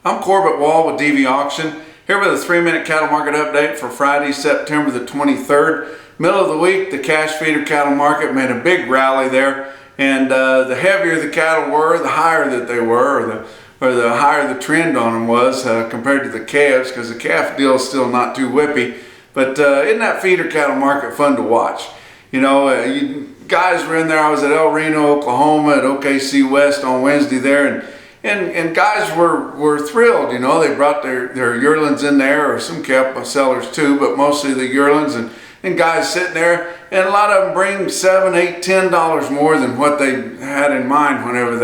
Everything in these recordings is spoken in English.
I'm Corbett Wall with DV Auction, here with a 3-minute cattle market update for Friday, September the 23rd. Middle of the week, the cash feeder cattle market made a big rally there, and the heavier the cattle were, the higher that they were, or the higher the trend on them was compared to the calves, because the calf deal is still not too whippy. But isn't that feeder cattle market fun to watch? You know, guys were in there. I was at El Reno, Oklahoma, at OKC West on Wednesday there, and guys were thrilled. You know, they brought their yearlings in there, or some kept sellers too, but mostly the yearlings, and guys sitting there, and a lot of them bring $7, $8, $10 more than what they had in mind whenever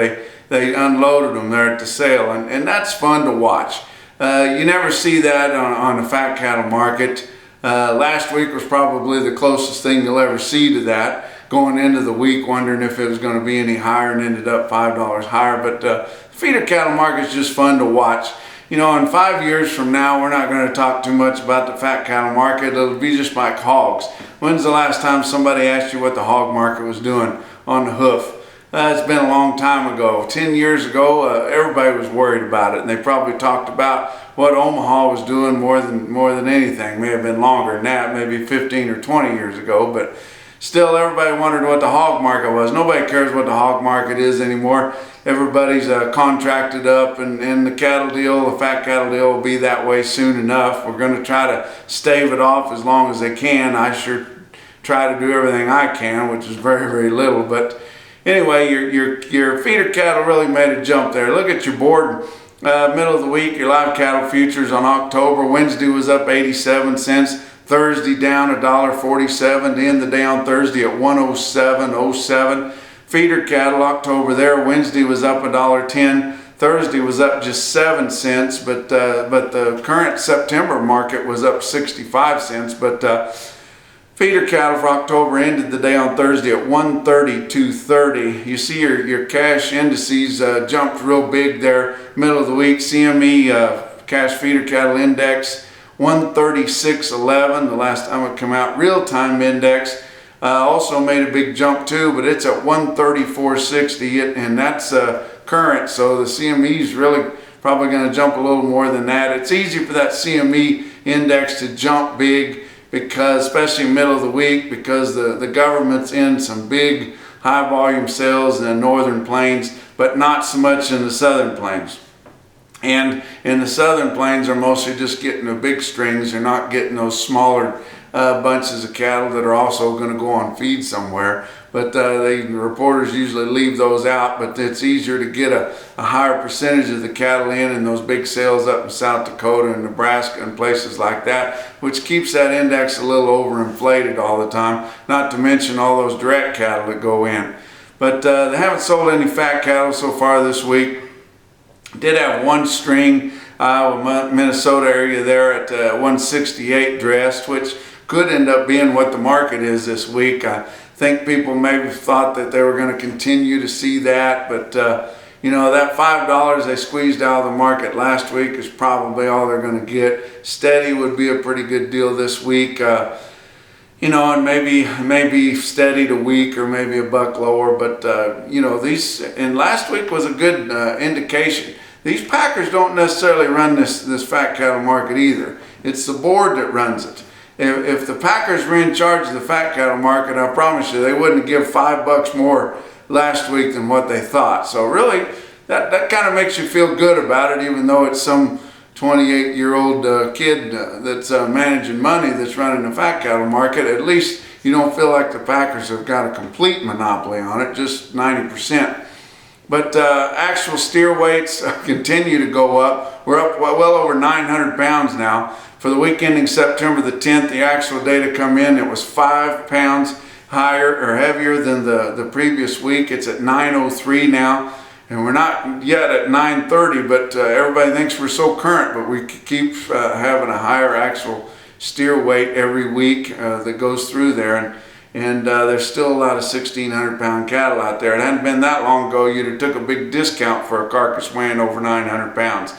they unloaded them there at the sale, and that's fun to watch. You never see that on the fat cattle market. Last week was probably the closest thing you'll ever see to that, going into the week wondering if it was going to be any higher, and ended up $5 higher. But feeder cattle market is just fun to watch. You know, in 5 years from now, we're not going to talk too much about the fat cattle market. It'll be just like hogs. When's the last time somebody asked you what the hog market was doing on the hoof? It's been a long time ago. 10 years ago, everybody was worried about it, and they probably talked about what Omaha was doing more than anything. May have been longer than that, maybe 15 or 20 years ago, but still everybody wondered what the hog market was. Nobody cares what the hog market is anymore. Everybody's contracted up, and the cattle deal, the fat cattle deal, will be that way soon enough. We're going to try to stave it off as long as they can. I sure try to do everything I can, which is very, very little, but anyway, your feeder cattle really made a jump there. Look at your board, middle of the week, your live cattle futures on October. Wednesday was up 87 cents. Thursday down $1.47 to end the day on Thursday at 107.07. Feeder cattle October there. Wednesday was up $1.10. Thursday was up just 7 cents, but the current September market was up 65 cents. But feeder cattle for October ended the day on Thursday at 132.30. You see your cash indices jumped real big there middle of the week. CME cash feeder cattle index 136.11 the last time it came out. Real time index also made a big jump too, but it's at 134.60, and that's current, so the CME is really probably going to jump a little more than that. It's easy for that CME index to jump big, because especially middle of the week, because the government's in some big high volume sales in the northern plains, but not so much in the southern plains. And in the southern plains are mostly just getting the big strings. They're not getting those smaller bunches of cattle that are also going to go on feed somewhere. But the reporters usually leave those out, but it's easier to get a higher percentage of the cattle in those big sales up in South Dakota and Nebraska and places like that, which keeps that index a little overinflated all the time, not to mention all those direct cattle that go in. But they haven't sold any fat cattle so far this week. Did have one string, Iowa, Minnesota area there at 168 dressed, which could end up being what the market is this week. I think people maybe thought that they were going to continue to see that, but you know, that $5 they squeezed out of the market last week is probably all they're going to get. Steady would be a pretty good deal this week, you know, and maybe steady to weak, or maybe a buck lower. But you know, and last week was a good indication. These packers don't necessarily run this fat cattle market either. It's the board that runs it. If the packers were in charge of the fat cattle market, I promise you they wouldn't give $5 more last week than what they thought. So really, that kind of makes you feel good about it, even though it's some 28-year-old kid that's managing money that's running the fat cattle market. At least you don't feel like the packers have got a complete monopoly on it, just 90%. But actual steer weights continue to go up. We're up well over 900 pounds now. For the week ending September the 10th, the actual data come in, it was 5 pounds higher or heavier than the previous week. It's at 903 now, and we're not yet at 930, but everybody thinks we're so current, but we keep having a higher actual steer weight every week that goes through there. And there's still a lot of 1,600 pound cattle out there. It hadn't been that long ago you'd have took a big discount for a carcass weighing over 900 pounds.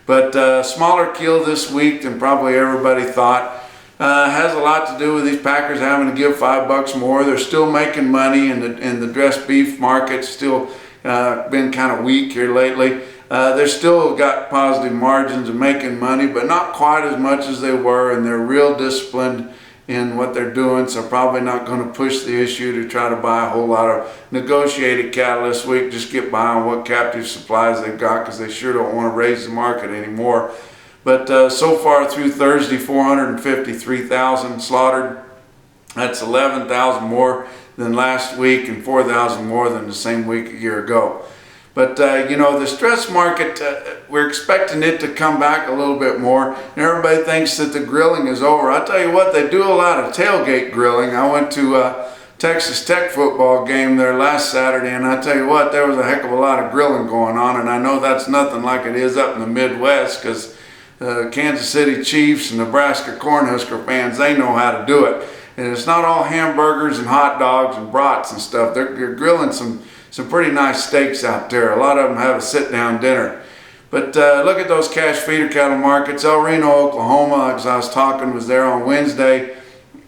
But smaller kill this week than probably everybody thought. Has a lot to do with these packers having to give $5 more. They're still making money, and the dressed beef market's still been kind of weak here lately. They're still got positive margins and making money, but not quite as much as they were, and they're real disciplined in what they're doing, so probably not going to push the issue to try to buy a whole lot of negotiated cattle this week. Just get by on what captive supplies they've got, because they sure don't want to raise the market anymore. But so far through Thursday, 453,000 slaughtered. That's 11,000 more than last week and 4,000 more than the same week a year ago. But you know, the stress market, we're expecting it to come back a little bit more, and everybody thinks that the grilling is over. I tell you what, they do a lot of tailgate grilling. I went to a Texas Tech football game there last Saturday, and I tell you what, there was a heck of a lot of grilling going on, and I know that's nothing like it is up in the Midwest, because Kansas City Chiefs and Nebraska Cornhusker fans, they know how to do it. And it's not all hamburgers and hot dogs and brats and stuff. They're grilling some pretty nice steaks out there. A lot of them have a sit-down dinner. But look at those cash feeder cattle markets. El Reno, Oklahoma, as I was talking, was there on Wednesday.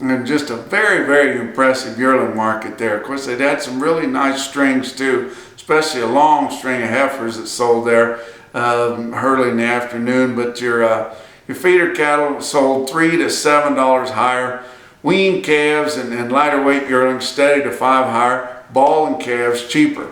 And just a very, very impressive yearling market there. Of course, they'd had some really nice strings too, especially a long string of heifers that sold there early in the afternoon. But your feeder cattle sold $3 to $7 higher. Weaned calves and lighter weight yearlings steady to $5 higher. Ball and calves cheaper.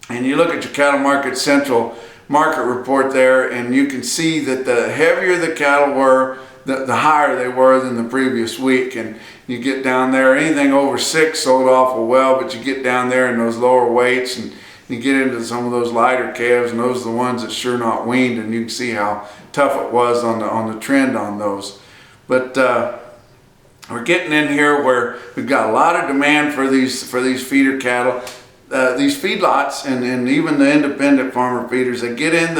And you look at your Cattle Market Central market report there, and you can see that the heavier the cattle were, the higher they were than the previous week. And you get down there, anything over 6 sold awful well, but you get down there in those lower weights and you get into some of those lighter calves, and those are the ones that sure not weaned, and you can see how tough it was on the trend on those. But we're getting in here where we've got a lot of demand for these feeder cattle. These feedlots and even the independent farmer feeders, they get in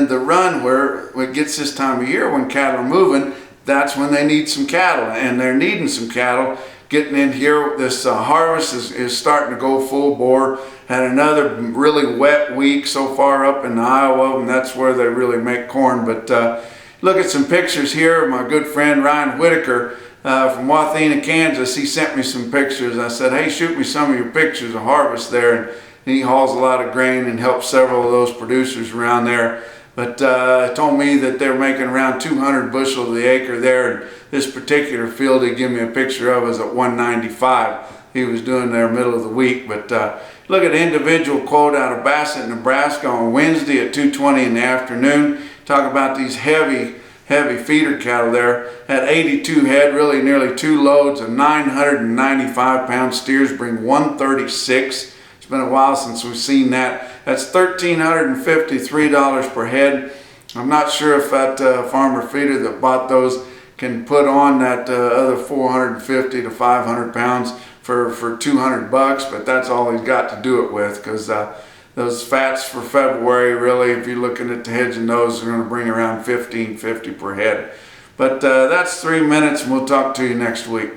the run where it gets this time of year when cattle are moving. That's when they need some cattle, and they're needing some cattle. Getting in here, this harvest is starting to go full bore. Had another really wet week so far up in Iowa, and that's where they really make corn. But look at some pictures here of my good friend Ryan Whitaker from Wathena, Kansas. He sent me some pictures. I said, hey, shoot me some of your pictures of harvest there. And he hauls a lot of grain and helps several of those producers around there. But told me that they're making around 200 bushels the acre there. And this particular field he gave me a picture of is at 195. He was doing there middle of the week. But look at the individual quote out of Bassett, Nebraska on Wednesday at 2:20 in the afternoon. Talk about these heavy feeder cattle there. Had 82 head, really nearly 2 loads of 995 pound steers, bring 136. It's been a while since we've seen that. That's $1,353 per head. I'm not sure if that farmer feeder that bought those can put on that other 450 to 500 pounds for 200 bucks, but that's all he's got to do it with, because those fats for February, really, if you're looking at the heads and nose, are going to bring around $1,550 per head. But that's 3 minutes, and we'll talk to you next week.